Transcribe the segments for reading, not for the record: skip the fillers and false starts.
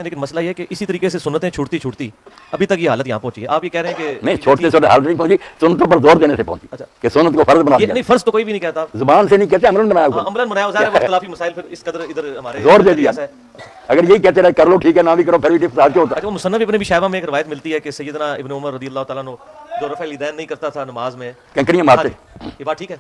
لیکن مسئلہ یہ ہے کہ اسی طریقے سے سنتیں چھوٹتی چھوٹتی ابھی تک یہ حالت یہاں پہنچی ہے. آپ یہ کہہ رہے ہیں کہ نہیں چھوٹتے چھوٹے حالت نہیں پہنچی, سنتوں پر زور دینے سے پہنچی. اچھا کہ سنت کو فرض بنا دیا. نہیں فرض تو کوئی بھی نہیں کہتا, زبان سے نہیں کہتے, عملاً بنایا ہوا. عملاً بنایا ہوا ہے, اختلافی مسائل پھر اس قدر ادھر ہمارے زور دے دیا. اگر یہی کہتے رہے کر لو ٹھیک ہے, نہ بھی کرو پھر بھی فساد کیوں ہوتا ہے. اچھا, وہ مصنف ابن ابی شیبہ میں ایک روایت ملتی ہے کہ سیدنا ابن عمر رضی اللہ تعالیٰ عنہ جو رفع الیدین نہیں کرتا تھا نماز میں, کنکریاں مارتے. یہ بات ٹھیک ہے.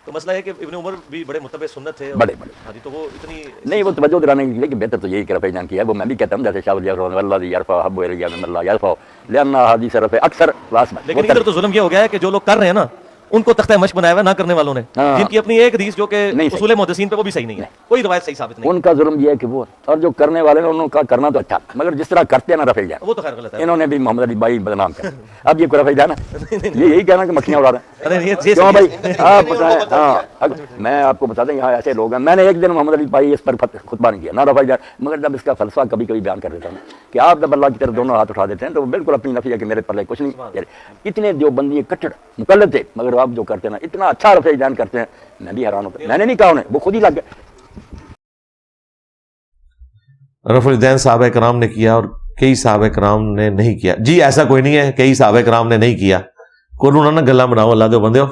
تو مسئلہ ہے کہ ابن عمر بھی بڑے متبع سنت تھے, بڑے بڑے. ہاں جی, تو وہ اتنی نہیں وہ توجہ دلانے کے لیے کہ بہتر تو یہی کہ رفع الیدین کیا ہے. وہ میں بھی کہتا ہوں جیسے شاہ ولی اللہ والذی یرفع حب الی من اللہ یرفع لان احادیث رفع اکثر کلاس میں. لیکن ادھر تو ظلم یہ ہو گیا ہے کہ جو لوگ کر رہے ہیں نا ان کو تختہ مشق بنایا ہوا نہ کرنے والوں نے, جن کی اپنی ایک حدیث جو کہ اصول محدثین پہ وہ بھی صحیح نہیں ہے, کوئی روایت صحیح ثابت نہیں. ان کا ظلم یہ ہے کہ وہ اور جو کرنے والے ہیں انہوں کا کرنا تو اچھا, مگر جس طرح کرتے ہیں نا رفع الیدین وہ تو خیر غلط ہے. انہوں نے بھی محمد علی بھائی بدنام کیا. اب یہ کوئی رفع الیدین ہے, یہ یہی کہنا کہ مکھیاں اڑا رہے ہیں. کیوں بھائی آپ بتائیں. ہاں میں آپ کو بتا دیں یہاں ایسے لوگ ہیں. میں نے ایک دن محمد علی بھائی اس پر خطبہ نہیں کیا نہ رفع الیدین, مگر جب اس کا فلسفہ کبھی کبھی بیان کر دیتا ہوں کہ آپ جب اللہ کی طرف دونوں ہاتھ اٹھا دیتے ہیں تو وہ بالکل اپنی نفی ہے کہ میرے پلے کچھ نہیں. اتنے دیوبندی کٹڑ مقلد تھے, مگر آپ جو کرتے ہیں نا اتنا اچھا رفع الیدین کرتے ہیں, میں بھی حیران ہوتا. میں نے نہیں کہا انہیں, وہ خود ہی لگ گئے. رفع الیدین صحابہ کرام نے کیا اور کئی صحابہ کرام نے نہیں کیا. جی ایسا کوئی نہیں ہے, کئی صحابہ کرام نے نہیں کیا. کوئی انہوں نے گلا بناؤ اللہ دے بندے ہو.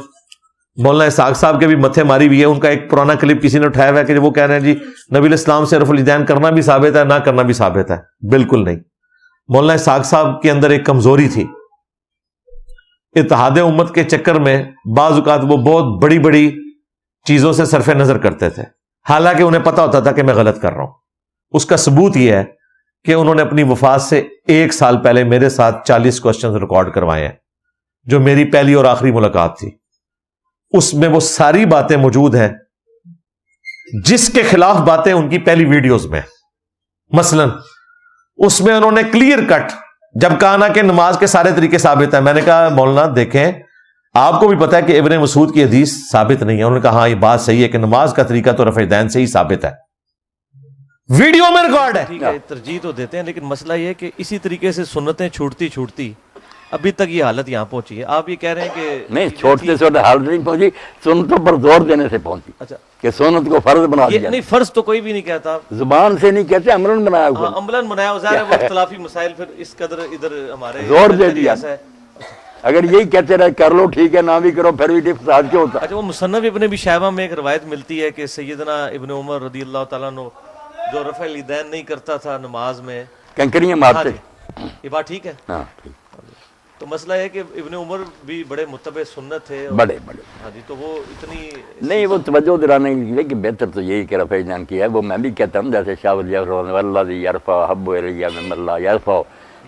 مولانا اسحاق صاحب کے بھی متھے ماری ہوئی ہے. ان کا ایک پرانا کلپ کسی نے اٹھایا ہوا ہے کہ وہ کہہ رہے ہیں جی نبی الاسلام سے رفع الیدین کرنا بھی ثابت ہے, نہ کرنا بھی ثابت ہے. بالکل نہیں. مولانا اسحاق صاحب کے اندر ایک کمزوری تھی. اتحاد امت کے چکر میں بعض اوقات وہ بہت بڑی بڑی چیزوں سے صرف نظر کرتے تھے, حالانکہ انہیں پتا ہوتا تھا کہ میں غلط کر رہا ہوں. اس کا ثبوت یہ ہے کہ انہوں نے اپنی وفات سے 1 سال پہلے میرے ساتھ 40 کوسچنز ریکارڈ کروائے ہیں, جو میری پہلی اور آخری ملاقات تھی. اس میں وہ ساری باتیں موجود ہیں جس کے خلاف باتیں ان کی پہلی ویڈیوز میں. مثلا اس میں انہوں نے کلیئر کٹ جب کہا نا کہ نماز کے سارے طریقے ثابت ہیں, میں نے کہا مولانا دیکھیں آپ کو بھی پتا ہے کہ ابن مسعود کی حدیث ثابت نہیں ہے. انہوں نے کہا ہاں یہ بات صحیح ہے کہ نماز کا طریقہ تو رفع الیدین سے ہی ثابت ہے, ویڈیو میں ریکارڈ ہے. ٹھیک ہے, ترجیح تو دیتے ہیں, لیکن مسئلہ یہ ہے کہ اسی طریقے سے سنتیں چھوٹتی چھوٹتی ابھی تک یہ حالت یہاں پہنچی ہے. آپ یہ کہہ رہے ہیں کہ نہیں چھوٹتے چھوٹے حالت نہیں پہنچی, سنتوں پر زور دینے سے پہنچی. اچھا کہ سنت کو فرض بنا دیا. نہیں فرض تو کوئی بھی نہیں کہتا, زبان سے نہیں کہتے, عملاً بنایا ہوا. عملاً بنایا ہوا ہے, وہ اختلافی مسائل پھر اس قدر ادھر ہمارے زور دے دیا. اگر یہی کہتے رہے کر لو ٹھیک ہے, نہ بھی کرو پھر بھی فساد کیوں ہوتا. اچھا, وہ مصنف ابن ابی شیبہ میں ایک روایت ملتی ہے کہ سیدنا ابن عمر رضی اللہ تعالیٰ عنہ جو رفع الیدین نہیں کرتا تھا نماز میں, کنکریاں مارتے. یہ بات ٹھیک ہے. ہاں تو مسئلہ ہے کہ ابن عمر بھی بڑے متبع سنت تھے, بڑے بڑے. ہاں جی, تو وہ اتنی نہیں وہ توجہ دلانے کے لیے کہ بہتر تو یہی کہ رفع الیدین کیا ہے. وہ میں بھی کہتا ہوں جیسے شاہ ولی اللہ والذی یرفع حب الی من اللہ یرفع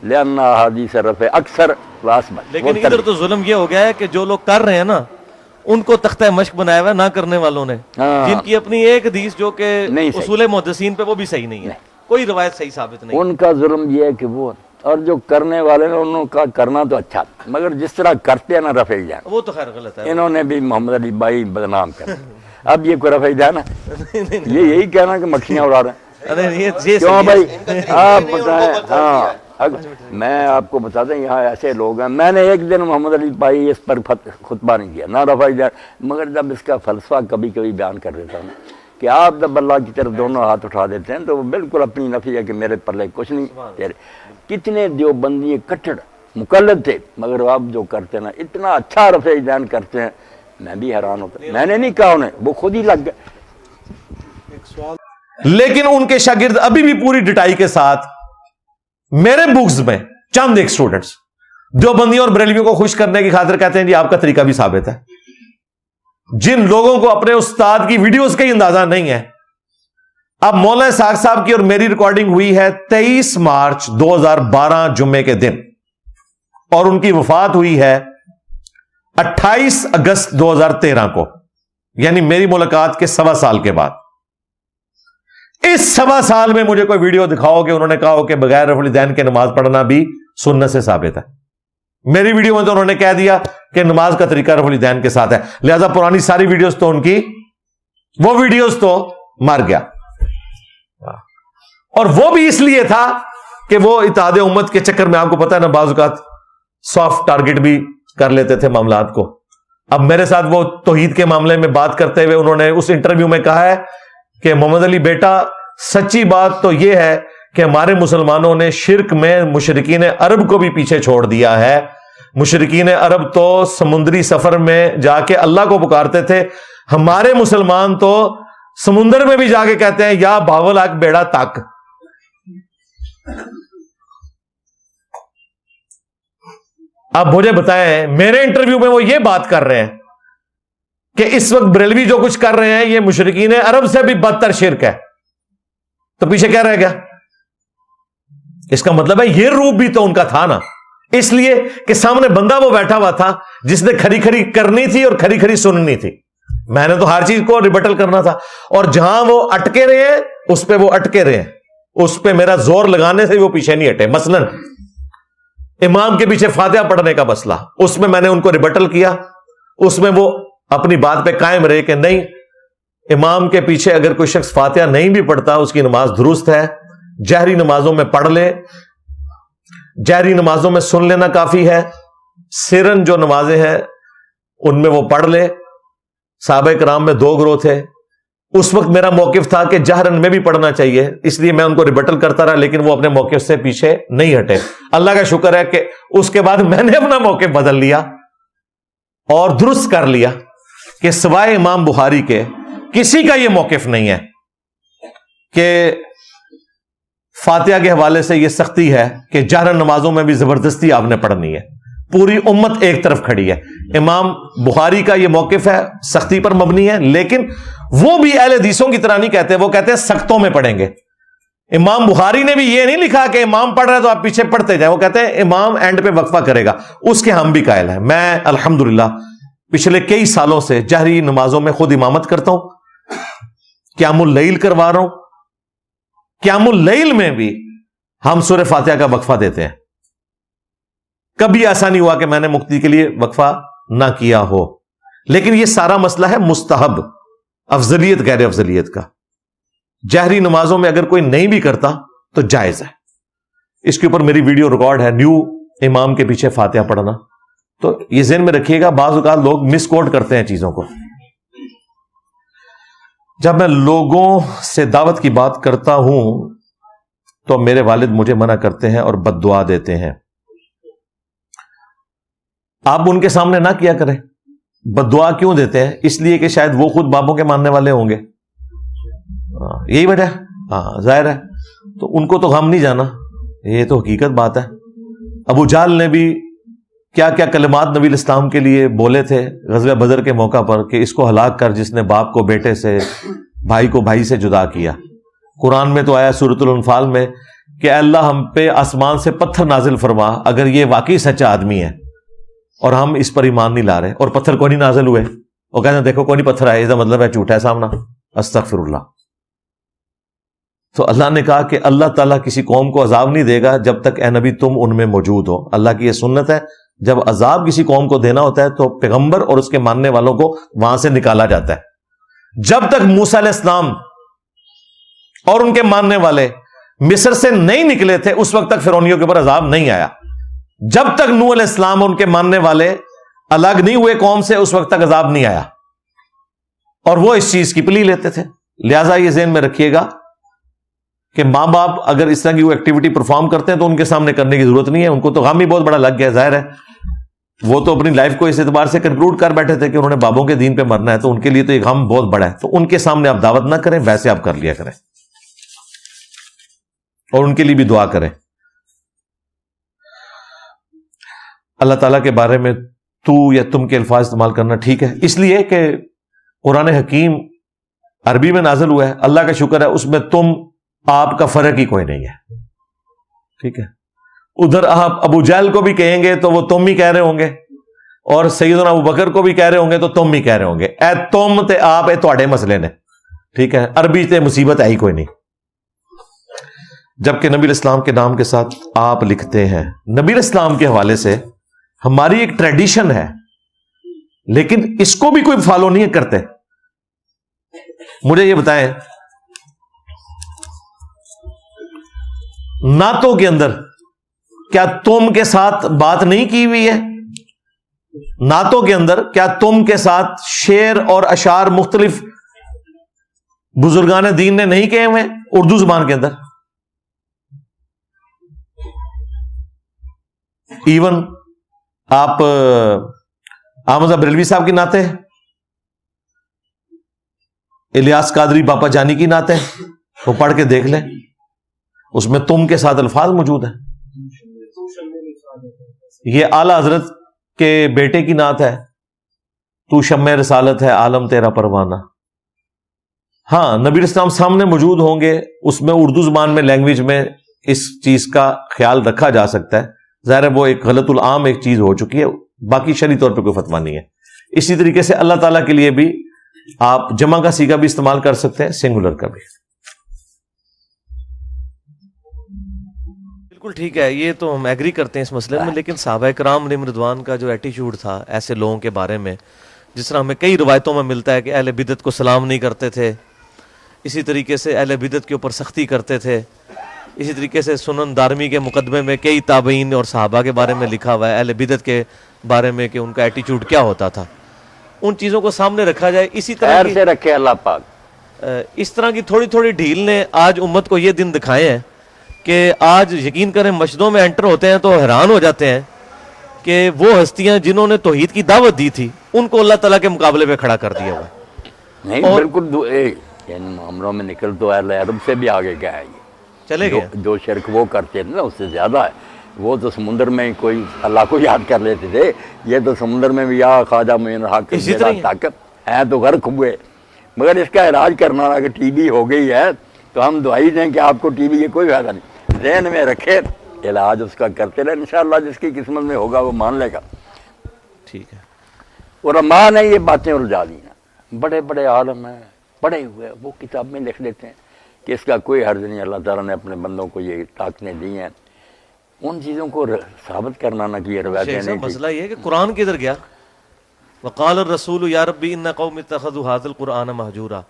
لان احادیث رفع اکثر کلاس میں. لیکن ادھر تو ظلم یہ ہو گیا ہے کہ جو لوگ کر رہے ہیں نا ان کو تختہ مشق بنایا ہوا ہے نہ کرنے والوں نے, جن کی اپنی ایک حدیث جو کہ اصول محدثین پہ وہ بھی صحیح نہیں ہے, کوئی روایت صحیح ثابت نہیں. ان کا ظلم یہ ہے کہ وہ اور جو کرنے والے ہیں انہوں کا کرنا تو اچھا, مگر جس طرح کرتے ہیں نا رفع الیدین وہ تو خیر غلط ہے. انہوں نے بھی محمد علی بھائی بدنام کیا. اب یہ کوئی رفع الیدین ہے, یہ یہی کہنا کہ مکھیاں اڑا رہے ہیں. کیوں بھائی آپ بتائیں. ہاں میں آپ کو بتا دیں یہاں ایسے لوگ ہیں. میں نے ایک دن محمد علی بھائی اس پر خطبہ نہیں کیا نہ رفع الیدین, مگر جب اس کا فلسفہ کبھی کبھی بیان کر دیتا ہوں کہ آپ جب اللہ کی طرف دونوں ہاتھ اٹھا دیتے ہیں تو وہ بالکل اپنی نفی ہے کہ میرے پلے کچھ نہیں. کتنے دیوبندی کٹڑ مقلد تھے, مگر آپ جو کرتے ہیں نا اتنا اچھا رفع الیدین کرتے ہیں, میں بھی حیران ہوتا. میں نے نہیں کہا انہیں, وہ خود ہی لگ گئے. لیکن ان کے شاگرد ابھی بھی پوری ڈٹائی کے ساتھ میرے بکس میں چند ایک اسٹوڈنٹس دیوبندیوں اور بریلویوں کو خوش کرنے کی خاطر کہتے ہیں جی آپ کا طریقہ بھی ثابت ہے. جن لوگوں کو اپنے استاد کی ویڈیوز کا ہی اندازہ نہیں ہے. اب مولانا اسحاق صاحب کی اور میری ریکارڈنگ ہوئی ہے 23 مارچ 2012 جمعے کے دن, اور ان کی وفات ہوئی ہے 28 اگست 2013 کو, یعنی میری ملاقات کے 1.25 سال کے بعد. اس 1.25 سال میں مجھے کوئی ویڈیو دکھاؤ کہ انہوں نے کہا ہو کہ بغیر رفع الیدین کے نماز پڑھنا بھی سنت سے ثابت ہے. میری ویڈیو میں تو انہوں نے کہہ دیا کہ نماز کا طریقہ رفع الیدین کے ساتھ ہے, لہذا پرانی ساری ویڈیوز تو ان کی وہ ویڈیوز تو مر گیا. اور وہ بھی اس لیے تھا کہ وہ اتحاد امت کے چکر میں آپ کو پتا ہے نا بعض اوقات سافٹ ٹارگٹ بھی کر لیتے تھے معاملات کو. اب میرے ساتھ وہ توحید کے معاملے میں بات کرتے ہوئے انہوں نے اس انٹرویو میں کہا ہے کہ محمد علی بیٹا سچی بات تو یہ ہے کہ ہمارے مسلمانوں نے شرک میں مشرکین عرب کو بھی پیچھے چھوڑ دیا ہے. مشرکین عرب تو سمندری سفر میں جا کے اللہ کو پکارتے تھے، ہمارے مسلمان تو سمندر میں بھی جا کے کہتے ہیں یا بھاول آگ بیڑا تک. آپ مجھے بتائیں، میرے انٹرویو میں وہ یہ بات کر رہے ہیں کہ اس وقت بریلوی جو کچھ کر رہے ہیں یہ مشرکین عرب سے بھی بدتر شرک ہے، تو پیچھے کیا رہ گیا؟ اس کا مطلب ہے یہ روپ بھی تو ان کا تھا نا، اس لیے کہ سامنے بندہ وہ بیٹھا ہوا تھا جس نے کھری کھری کرنی تھی اور کھری کھری سننی تھی. میں نے تو ہر چیز کو ریبٹل کرنا تھا، اور جہاں وہ اٹکے رہے ہیں اس پہ وہ اٹکے رہے ہیں، اس پہ میرا زور لگانے سے وہ پیچھے نہیں ہٹے. مثلا امام کے پیچھے فاتحہ پڑھنے کا مسئلہ، اس میں نے ان کو ریبٹل کیا، اس میں وہ اپنی بات پہ قائم رہے کہ نہیں، امام کے پیچھے اگر کوئی شخص فاتحہ نہیں بھی پڑھتا اس کی نماز درست ہے، جہری نمازوں میں پڑھ لے، جہری نمازوں میں سن لینا کافی ہے، سرن جو نمازیں ہیں ان میں وہ پڑھ لے. صحابہ کرام میں 2 گروہ تھے، اس وقت میرا موقف تھا کہ جہرن میں بھی پڑھنا چاہیے، اس لیے میں ان کو ریبٹل کرتا رہا، لیکن وہ اپنے موقف سے پیچھے نہیں ہٹے. اللہ کا شکر ہے کہ اس کے بعد میں نے اپنا موقف بدل لیا اور درست کر لیا کہ سوائے امام بخاری کے کسی کا یہ موقف نہیں ہے کہ فاتحہ کے حوالے سے یہ سختی ہے کہ جہرن نمازوں میں بھی زبردستی آپ نے پڑھنی ہے. پوری امت ایک طرف کھڑی ہے. امام بخاری کا یہ موقف ہے، سختی پر مبنی ہے، لیکن وہ بھی اہل حدیثوں کی طرح نہیں کہتے، وہ کہتے ہیں سختوں میں پڑھیں گے. امام بخاری نے بھی یہ نہیں لکھا کہ امام پڑھ رہا ہے تو آپ پیچھے پڑھتے جائیں، وہ کہتے ہیں امام اینڈ پہ وقفہ کرے گا. اس کے ہم بھی قائل ہیں. میں الحمدللہ پچھلے کئی سالوں سے جہری نمازوں میں خود امامت کرتا ہوں، قیام اللیل کروا رہا ہوں. قیام اللیل میں بھی ہم سورہ فاتحہ کا وقفہ دیتے ہیں. کبھی ایسا نہیں ہوا کہ میں نے مفتی کے لیے وقفہ نہ کیا ہو. لیکن یہ سارا مسئلہ ہے مستحب، افضلیت غیر افضلیت کا. جہری نمازوں میں اگر کوئی نہیں بھی کرتا تو جائز ہے. اس کے اوپر میری ویڈیو ریکارڈ ہے، نیو امام کے پیچھے فاتحہ پڑھنا. تو یہ ذہن میں رکھیے گا، بعض اوقات لوگ مس کوٹ کرتے ہیں چیزوں کو. جب میں لوگوں سے دعوت کی بات کرتا ہوں تو میرے والد مجھے منع کرتے ہیں اور بد دعا دیتے ہیں. آپ ان کے سامنے نہ کیا کریں. بد دعا کیوں دیتے ہیں؟ اس لیے کہ شاید وہ خود بابوں کے ماننے والے ہوں گے. یہی وجہ. ہاں ظاہر ہے، تو ان کو تو غم نہیں جانا، یہ تو حقیقت بات ہے. ابو جہل نے بھی کیا کیا کلمات نبی الاسلام کے لیے بولے تھے غزوہ بدر کے موقع پر کہ اس کو ہلاک کر جس نے باپ کو بیٹے سے، بھائی کو بھائی سے جدا کیا. قرآن میں تو آیا سورۃ الانفال میں کہ اے اللہ ہم پہ آسمان سے پتھر نازل فرما اگر یہ واقعی سچا آدمی ہے اور ہم اس پر ایمان نہیں لا رہے. اور پتھر کو نہیں نازل ہوئے، وہ کہتے ہیں دیکھو کوئی نہیں پتھر آئے، اس کا مطلب ہے جھوٹا ہے سامنا. استغفر اللہ. تو اللہ نے کہا کہ اللہ تعالیٰ کسی قوم کو عذاب نہیں دے گا جب تک اے نبی تم ان میں موجود ہو. اللہ کی یہ سنت ہے، جب عذاب کسی قوم کو دینا ہوتا ہے تو پیغمبر اور اس کے ماننے والوں کو وہاں سے نکالا جاتا ہے. جب تک موسیٰ علیہ السلام اور ان کے ماننے والے مصر سے نہیں نکلے تھے اس وقت تک فرعونیوں کے اوپر عذاب نہیں آیا. جب تک نوح علیہ السلام اور ان کے ماننے والے الگ نہیں ہوئے قوم سے اس وقت تک عذاب نہیں آیا، اور وہ اس چیز کی پلی لیتے تھے. لہذا یہ ذہن میں رکھیے گا کہ ماں باپ اگر اس طرح کی وہ ایکٹیویٹی پرفارم کرتے ہیں تو ان کے سامنے کرنے کی ضرورت نہیں ہے. ان کو تو غم ہی بہت بڑا لگ گیا، ظاہر ہے. وہ تو اپنی لائف کو اس اعتبار سے کنکلوڈ کر بیٹھے تھے کہ انہوں نے بابوں کے دین پہ مرنا ہے، تو ان کے لیے تو یہ غم بہت بڑا ہے. تو ان کے سامنے آپ دعوت نہ کریں، ویسے آپ کر لیا کریں اور ان کے لیے بھی دعا کریں. اللہ تعالیٰ کے بارے میں تو یا تم کے الفاظ استعمال کرنا ٹھیک ہے، اس لیے کہ قرآن حکیم عربی میں نازل ہوا ہے. اللہ کا شکر ہے اس میں تم آپ کا فرق ہی کوئی نہیں ہے. ٹھیک ہے، ادھر آپ ابو جہل کو بھی کہیں گے تو وہ تم ہی کہہ رہے ہوں گے، اور سیدنا ابو بکر کو بھی کہہ رہے ہوں گے تو تم ہی کہہ رہے ہوں گے. اے تم تے آپ، اے تواڈے مسئلے نے. ٹھیک ہے، عربی تے مصیبت ہے ہی کوئی نہیں. جبکہ نبی الاسلام کے نام کے ساتھ آپ لکھتے ہیں. نبی الاسلام کے حوالے سے ہماری ایک ٹریڈیشن ہے، لیکن اس کو بھی کوئی فالو نہیں کرتے. مجھے یہ بتائیں، نعتوں کے اندر کیا تم کے ساتھ بات نہیں کی ہوئی ہے؟ نعتوں کے اندر کیا تم کے ساتھ شعر اور اشعار مختلف بزرگان دین نے نہیں کہے ہوئے اردو زبان کے اندر؟ ایون آپ احمد بریلوی صاحب کی نعت ہے، الیاس قادری باپا جانی کی نعت ہے، وہ پڑھ کے دیکھ لیں، اس میں تم کے ساتھ الفاظ موجود ہیں. یہ اعلی حضرت کے بیٹے کی نعت ہے، تو شمع رسالت ہے عالم تیرا پروانہ. ہاں نبی اسلام سامنے موجود ہوں گے، اس میں اردو زبان میں لینگویج میں اس چیز کا خیال رکھا جا سکتا ہے. ظاہر ہے وہ ایک غلط العام ایک چیز ہو چکی ہے، باقی شرعی طور پہ کوئی فتویٰ نہیں ہے. اسی طریقے سے اللہ تعالیٰ کے لیے بھی آپ جمع کا صیغہ بھی استعمال کر سکتے ہیں، سنگولر کا بھی. بالکل ٹھیک ہے، یہ تو ہم ایگری کرتے ہیں اس مسئلے میں. لیکن صحابہ کرام علیہم رضوان کا جو ایٹیچیوڈ تھا ایسے لوگوں کے بارے میں، جس طرح ہمیں کئی روایتوں میں ملتا ہے کہ اہل بدعت کو سلام نہیں کرتے تھے، اسی طریقے سے اہل بدعت کے اوپر سختی کرتے تھے. اسی طریقے سے سنن دارمی کے مقدمے میں کئی تابعین اور صحابہ کے بارے میں لکھا ہوا ہے اہل بدعت کے بارے میں کہ ان کا ایٹیچیوڈ کیا ہوتا تھا. ان چیزوں کو سامنے رکھا جائے. اسی طرح خیر سے رکھے اللہ پاک. اس طرح کی تھوڑی تھوڑی ڈھیل نے آج امت کو یہ دن دکھائے ہیں کہ آج یقین کریں مسجدوں میں انٹر ہوتے ہیں تو حیران ہو جاتے ہیں کہ وہ ہستیاں جنہوں نے توحید کی دعوت دی تھی ان کو اللہ تعالیٰ کے مقابلے پہ کھڑا کر دیا ہوا. نہیں بالکل معاملوں میں نکل تو اہل عرب سے بھی آگے گیا ہے. یہ چلے گئے جو شرک وہ کرتے تھے نا اس سے زیادہ ہے. وہ تو سمندر میں کوئی اللہ کو یاد کر لیتے تھے، یہ تو سمندر میں بھی یا خواجہ معین الحق طاقت ہے تو غرق ہوئے. مگر اس کا علاج کرنا اگر ٹی بی ہو گئی ہے تو ہم دعائی دیں کہ آپ کو ٹی بی کی کوئی فائدہ نہیں. ذہن میں رکھے علاج اس کا کرتے رہے، انشاءاللہ جس کی قسمت میں ہوگا وہ مان لے گا. ٹھیک ہے. علماء نے یہ باتیں الجھا دی ہیں، بڑے بڑے عالم ہیں پڑھے ہوئے، وہ کتاب میں لکھ لیتے ہیں کہ اس کا کوئی حرج نہیں. اللہ تعالیٰ نے اپنے بندوں کو یہ طاقتیں دی ہیں، ان چیزوں کو ثابت کرنا نہ کہ روایتیں نہیں. مسئلہ یہ ہے کہ قرآن کدھر گیا؟ وقال الرسول یا ربی ان قوم اتخذوا هذا القرآن مہجورا.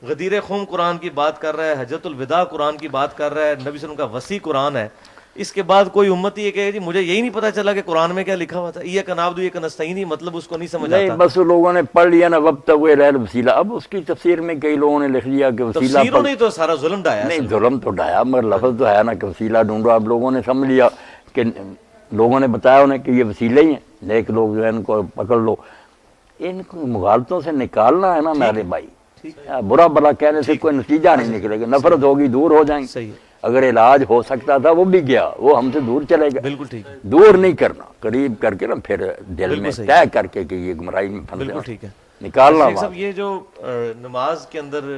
غدیر خم قرآن کی بات کر رہا ہے، حجۃ الوداع قرآن کی بات کر رہا ہے، نبی صلی اللہ علیہ وسلم کا وسیع قرآن ہے. اس کے بعد کوئی امتی یہ کہے جی مجھے یہی نہیں پتا چلا کہ قرآن میں کیا لکھا ہوا تھا، ایاک نعبد و ایاک نستعین، مطلب اس کو نہیں سمجھ آتا. بس لوگوں نے پڑھ لیا نا وابتغوا الیہ الوسیلہ. اب اس کی تفسیر میں کئی لوگوں نے لکھ لیا کہ وسیلہ تفسیروں نے تو سارا ظلم ڈایا. نہیں ظلم تو ڈایا مگر لفظ تو ہے نا کہ وسیلہ ڈھونڈو. اب لوگوں نے سمجھ لیا کہ لوگوں نے بتایا انہیں کہ یہ وسیلے ہی ہیں، نیک لوگ جو ہے ان کو پکڑ لو. ان کو مغالطوں سے نکالنا ہے نا میرے بھائی. برا بلا کہنے سے کوئی نتیجہ نہیں نکلے گا، نفرت ہوگی، دور ہو جائیں گے. اگر علاج ہو سکتا تھا وہ بھی گیا، وہ ہم سے دور چلے گا. بالکل ٹھیک ہے. دور نہیں کرنا، قریب کر کے نا پھر دل میں طے کر کے کہ یہ گمراہی میں پھنس بالکل ٹھیک ہے نکالنا. یہ جو نماز کے اندر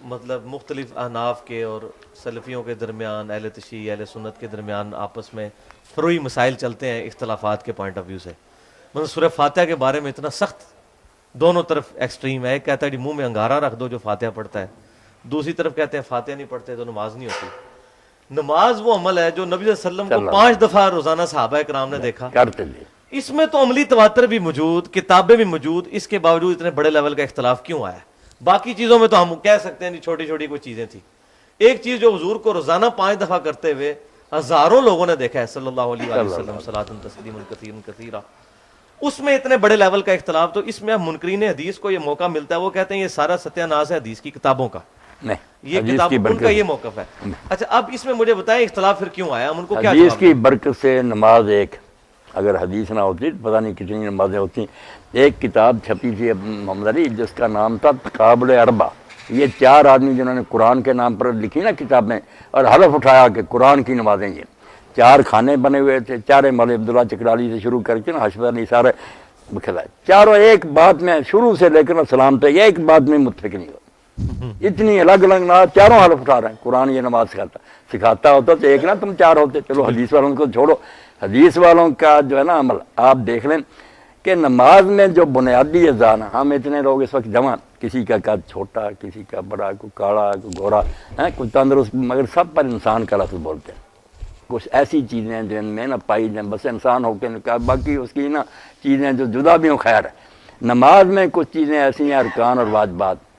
مطلب مختلف احناف کے اور سلفیوں کے درمیان، اہل تشیع اہل سنت کے درمیان آپس میں فروعی مسائل چلتے ہیں اختلافات کے پوائنٹ آف ویو سے. مطلب سورہ فاتحہ کے بارے میں اتنا سخت دونوں طرف ایکسٹریم ہے. ایک کہتا ہے کہ منہ میں انگارہ رکھ دو جو فاتحہ پڑھتا ہے، دوسری طرف کہتے ہیں فاتحہ نہیں پڑھتے تو نماز نہیں ہوتی. نماز وہ عمل ہے جو نبی صلی اللہ علیہ وسلم کو 5 دفعہ روزانہ صحابہ کرام نے دیکھا کرتے تھے. اس میں تو عملی تواتر بھی موجود، کتابیں بھی موجود، اس کے باوجود اتنے بڑے لیول کا اختلاف کیوں آیا؟ باقی چیزوں میں تو ہم کہہ سکتے ہیں چھوٹی چھوٹی کوئی چیزیں تھیں. ایک چیز جو حضور کو روزانہ 5 دفعہ کرتے ہوئے ہزاروں لوگوں نے دیکھا ہے صلی اللہ علیہ وسلم صلاۃ تسلیما کثیرا کثیرا، اس میں اتنے بڑے لیول کا اختلاف. تو اس میں منکرین حدیث کو یہ موقع ملتا ہے، وہ کہتے ہیں یہ سارا ستیہ ناز ہے حدیث کی کتابوں کا، یہ کتاب ان کا یہ موقف ہے. اچھا اب اس میں مجھے بتائیں اختلاف پھر کیوں آیا؟ ہم ان کو کیا حدیث کی برکت سے نماز ایک، اگر حدیث نہ ہوتی پتہ نہیں کتنی نمازیں ہوتی. ایک کتاب چھپی تھی محمد علی جس کا نام تھا تقابل اربع. یہ 4 آدمی جنہوں نے قرآن کے نام پر لکھی نا کتابیں اور حلف اٹھایا کہ قرآن کی نمازیں، یہ 4 کھانے بنے ہوئے تھے. 4 مولوی عبداللہ چکرالی سے شروع کر کے نا حشمت علی سارے کھلائے، چاروں ایک بات میں شروع سے لے کر سلام تک ایک بات میں متفق نہیں ہو. اتنی الگ الگ نماز، چاروں حلف اٹھا رہے ہیں قرآن یہ نماز سکھاتا ہوتا تو ایک نہ تم 4 ہوتے. چلو حدیث والوں کو چھوڑو، حدیث والوں کا جو ہے نا عمل آپ دیکھ لیں کہ نماز میں جو بنیادی اذان، ہم اتنے لوگ اس وقت جمع، کسی کا قد چھوٹا، کسی کا بڑا، کوئی کاڑا، کوئی گورا، کوئی تندرست، مگر سب پر انسان کا لفظ بولتے ہیں. کچھ ایسی چیزیں جو ان میں نہ پائی جائیں، بس انسان ہو کے نکال، باقی اس کی نا چیزیں جو جدا بھی ہوں خیر ہے. نماز میں کچھ چیزیں ایسی ہیں ارکان اور واجبات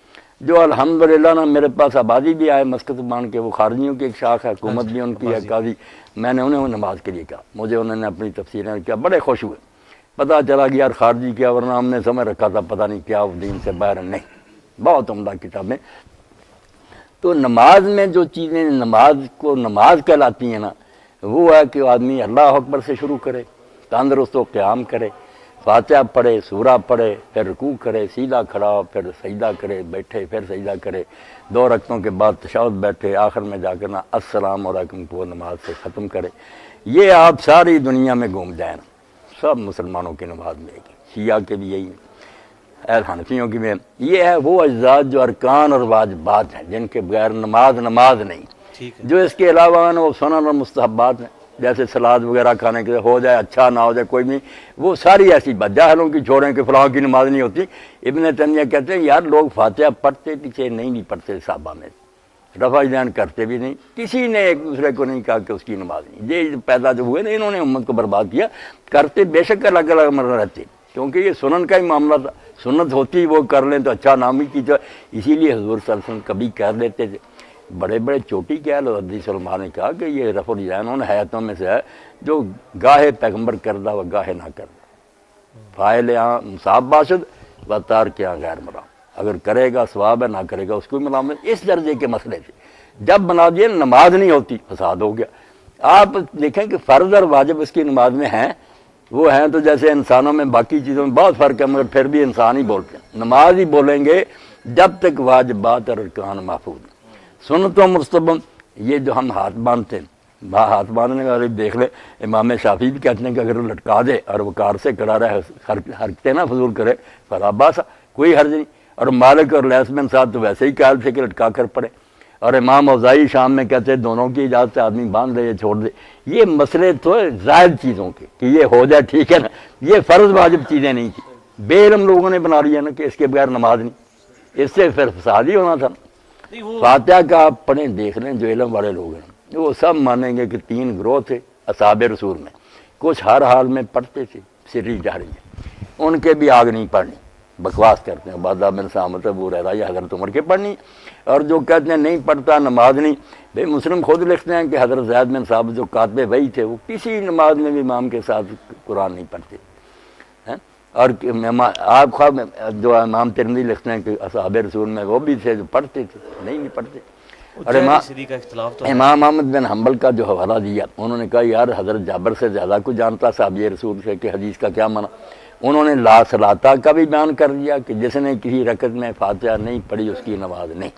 جو الحمدللہ نا میرے پاس آبادی بھی آئے مسکت مان کے، وہ خارجیوں کی ایک شاخ ہے، حکومت بھی ان کی ہے قاضی. میں نے انہیں نماز کے لیے کہا، مجھے انہوں نے اپنی تفسیریں کیا، بڑے خوش ہوئے. پتہ چلا کہ یار خارجی کیا، ورنہ ہم نے سمجھ رکھا تھا پتہ نہیں کیا دین سے باہر. نہیں، بہت عمدہ کتابیں. تو نماز میں جو چیزیں نماز کو نماز کہلاتی ہیں نا، وہ ہے کہ آدمی اللہ اکبر سے شروع کرے، تندرست و قیام کرے، فاتحہ پڑھے، سورہ پڑھے، پھر رکوع کرے، سیدھا کھڑا ہو، پھر سجدہ کرے، بیٹھے، پھر سجدہ کرے، 2 رکعتوں کے بعد تشہد بیٹھے، آخر میں جا کر السلام علیکم کو نماز سے ختم کرے۔ یہ آپ ساری دنیا میں گھوم جائیں نا، سب مسلمانوں کی نماز میں ایک، شیعہ کے بھی یہی ہے، حنفیوں کی بھی۔ یہ ہے وہ اجزاء جو ارکان اور واجبات ہیں، جن کے بغیر نماز نہیں، جو اس کے علاوہ ہیں وہ سنن اور مستحبات ہیں، جیسے سلاد وغیرہ کھانے کے ہو جائے اچھا، نہ ہو جائے کوئی نہیں، وہ ساری ایسی بات جاہلوں کی چھوڑیں کہ فلاں کی نماز نہیں ہوتی۔ ابن تیمیہ کہتے ہیں یار لوگ فاتحہ پڑھتے پیچھے نہیں پڑھتے، صحابہ میں رفع دین کرتے بھی نہیں، کسی نے ایک دوسرے کو نہیں کہا کہ اس کی نماز نہیں۔ یہ پیدا جو ہوئے نا انہوں نے امت کو برباد کیا، کرتے بے شک الگ الگ مرد رہتے، کیونکہ یہ سنن کا ہی معاملہ تھا، سنت ہوتی وہ کر لیں تو اچھا، نام ہی کی تو اسی لیے حضور صلی اللہ علیہ وسلم کبھی کہہ دیتے تھے، بڑے بڑے چوٹی کہہ لو، حدیث علماء نے کہا کہ یہ رفع الیدین ان حیاتوں میں سے ہے جو گاہے پیغمبر کردہ و گاہے نہ کردہ، فاعل یہاں مصاب باشد و تارک یہاں غیر مرام، اگر کرے گا ثواب ہے، نہ کرے گا اس کو ملامت، اس درجے کے مسئلے تھے۔ جب بنا دیے نماز نہیں ہوتی، فساد ہو گیا۔ آپ دیکھیں کہ فرض اور واجب اس کی نماز میں ہیں، وہ ہیں تو جیسے انسانوں میں باقی چیزوں میں بہت فرق ہے، مگر پھر بھی انسان ہی بولتے ہیں، نماز ہی بولیں گے جب تک واجبات اور ارکان محفوظ ہیں۔ سنت و مستحب یہ جو ہم ہاتھ باندھتے ہیں، ہاتھ باندھنے کا دیکھ لیں، امام شافعی بھی کہتے ہیں کہ اگر لٹکا دے اور وقار سے کڑا رہے، حرکتیں نہ فضول کرے، فلا باس، کوئی حرج نہیں۔ اور مالک اور لیث بن سعد تو ویسے ہی قائل تھے کہ لٹکا کر پڑے، اور امام اوزاعی شام میں کہتے ہیں دونوں کی اجازت سے آدمی باندھ دے یا چھوڑ دے۔ یہ مسئلے تو زائد چیزوں کے کہ یہ ہو جائے ٹھیک ہے نا، یہ فرض واجب چیزیں نہیں تھیں، بے علم لوگوں نے بنا لیا نا کہ اس کے بغیر نماز نہیں، اس سے پھر فساد ہی ہونا تھا۔ فاتحہ کا آپ پڑھیں دیکھ لیں، جو علم والے لوگ ہیں وہ سب مانیں گے کہ 3 گروہ تھے اصحاب رسول میں، کچھ ہر حال میں پڑھتے تھے سری جہری میں، ان کے بھی آگ نہیں پڑھنی، بکواس کرتے ہیں، عبادہ بن سامت، ابو ہریرہ یا حضرت عمر کے پڑھنی، اور جو کہتے ہیں نہیں پڑھتا نماز نہیں۔ بھائی مسلم خود لکھتے ہیں کہ حضرت زید بن ثابت جو کاتب وحی تھے وہ کسی نماز میں بھی امام کے ساتھ قرآن نہیں پڑھتے، اور آپ خواب جو امام ترمذی لکھتے ہیں کہ اصحاب رسول میں وہ بھی تھے جو پڑھتے تھے، نہیں پڑھتے۔ اور امام احمد بن حنبل کا جو حوالہ دیا، انہوں نے کہا یار حضرت جابر سے زیادہ کو جانتا صحابہ رسول سے کہ حدیث کا کیا معنی۔ انہوں نے لا صلاۃ کا بھی بیان کر دیا کہ جس نے کسی رکعت میں فاتحہ نہیں پڑھی اس کی نماز نہیں،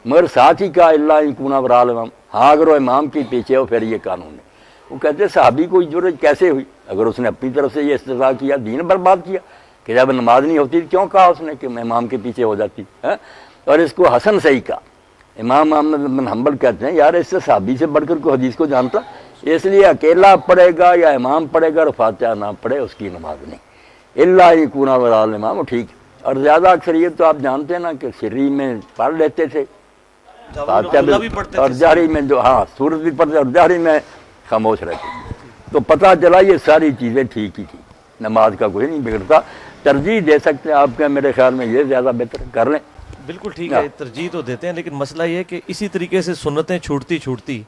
مگر ساتھ ہی کہا اللہ یکون ورا الامام، ہاں اگر وہ امام کے پیچھے ہو پھر یہ قانون ہے۔ وہ کہتے ہیں صحابی کو ضرورت کیسے ہوئی، اگر اس نے اپنی طرف سے یہ استدعا کیا، دین برباد کیا کہ جب نماز نہیں ہوتی کیوں کہا اس نے کہ میں امام کے پیچھے ہو جاتی ہے۔ اور اس کو حسن صحیح کہا، امام احمد بن حنبل کہتے ہیں یار اس سے صحابی سے بڑھ کر کوئی حدیث کو جانتا، اس لیے اکیلا پڑھے گا یا امام پڑھے گا اور فاتحہ نہ پڑھے اس کی نماز نہیں، اللہ یکون ورا الامام، ٹھیک۔ اور زیادہ اکثریت تو آپ جانتے ہیں نا کہ سری میں پڑھ لیتے تھے فاتحہ بھی، اور جہری میں جو سورت بھی پڑھتے اور جہری میں خاموش رہتے، تو پتہ چلا یہ ساری چیزیں ٹھیک ہی تھی، نماز کا کوئی نہیں بگڑتا۔ ترجیح دے سکتے ہیں آپ کا، میرے خیال میں یہ زیادہ بہتر کر لیں۔ بالکل ٹھیک ہے، ترجیح تو دیتے ہیں، لیکن مسئلہ یہ کہ اسی طریقے سے سنتیں چھوٹتی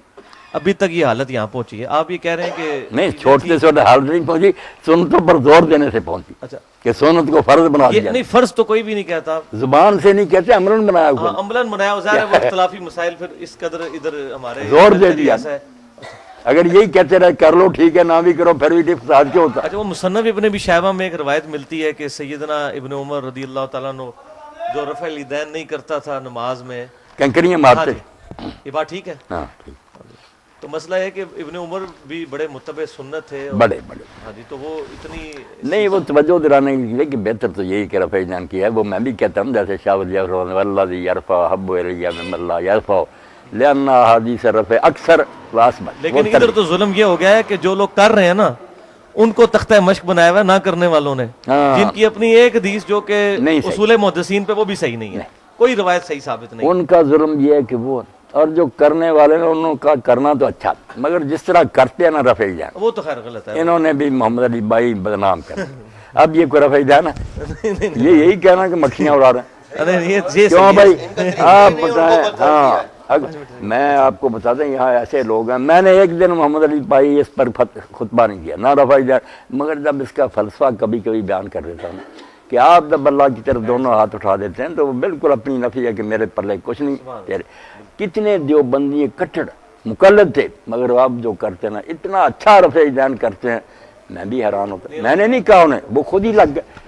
ابھی تک یہ حالت یہاں پہنچی ہے۔ آپ یہ کہہ رہے ہیں کہ نہیں، چھوٹتے حالت نہیں پہنچی، سنتوں پر زور دینے سے پہنچی، اچھا کہ سنت کو فرض بنا دیا۔ نہیں، فرض تو کوئی بھی نہیں کہتا، زبان سے نہیں کہتے، عملاً بنایا ہوا، عملاً بنایا ہوا ہے، وہ اختلافی مسائل پھر اس قدر ادھر ہمارے زور دے دیا۔ اگر یہی کہتے رہے کر لو ٹھیک ہے، نہ بھی کرو پھر بھی فساد کیوں ہوتا۔ اچھا، وہ مصنف ابن ابی شیبہ میں ایک روایت ملتی ہے کہ سیدنا ابن عمر رضی اللہ تعالیٰ عنہ جو رفع الیدین نہیں کرتا تھا نماز میں، کنکریاں مارتے، یہ بات ٹھیک ہے؟ ہاں، تو مسئلہ ہے کہ ابن عمر بھی بڑے متبع سنت تھے، بڑے ہاں جی، تو وہ اتنی نہیں، وہ توجہ دلانے کے لیے کہ بہتر تو یہی کہ رفع الیدین کی ہے، وہ میں بھی کہتا ہوں جیسے شاہ ولی والذی یرفع حب الی ممن لا یرفع لأن احادیث رفع اکثر واسبت۔ لیکن ادھر تو ظلم یہ ہو گیا ہے کہ جو لوگ کر رہے ہیں نا ان کو تختہ مشق بنایا ہوا ہے نہ کرنے والوں نے، جن کی اپنی ایک حدیث جو کہ اصول محدثین پہ وہ بھی صحیح نہیں ہے، کوئی روایت صحیح ثابت نہیں۔ ان کا ظلم یہ ہے کہ وہ، اور جو کرنے والے نے انہوں کا کرنا تو اچھا، مگر جس طرح کرتے ہیں نا رفع الیدین، وہ تو خیر غلط ہے، انہوں نے بھی محمد علی بھائی بدنام کر اب یہ کوئی رفع الیدین ہے، یہ یہی کہنا کہ مکھیاں اڑا رہے ہیں، کیوں بھائی آپ بتائیں۔ ہاں، میں آپ کو بتا دیں یہاں ایسے لوگ ہیں، میں نے ایک دن محمد علی بھائی اس پر خطبہ نہیں کیا، نہ رفع الیدین، مگر جب اس کا فلسفہ کبھی کبھی بیان کر دیتا ہوں کہ آپ جب اللہ کی طرف دونوں ہاتھ اٹھا دیتے ہیں تو وہ بالکل اپنی نفی ہے کہ میرے پلے کچھ نہیں تیرے۔ کتنے دیوبندی کٹڑ مقلد تھے، مگر آپ جو کرتے ہیں نا اتنا اچھا رفع الیدین کرتے ہیں، میں بھی حیران ہوتا، میں نے نہیں کہا انہیں، وہ خود ہی لگ گئے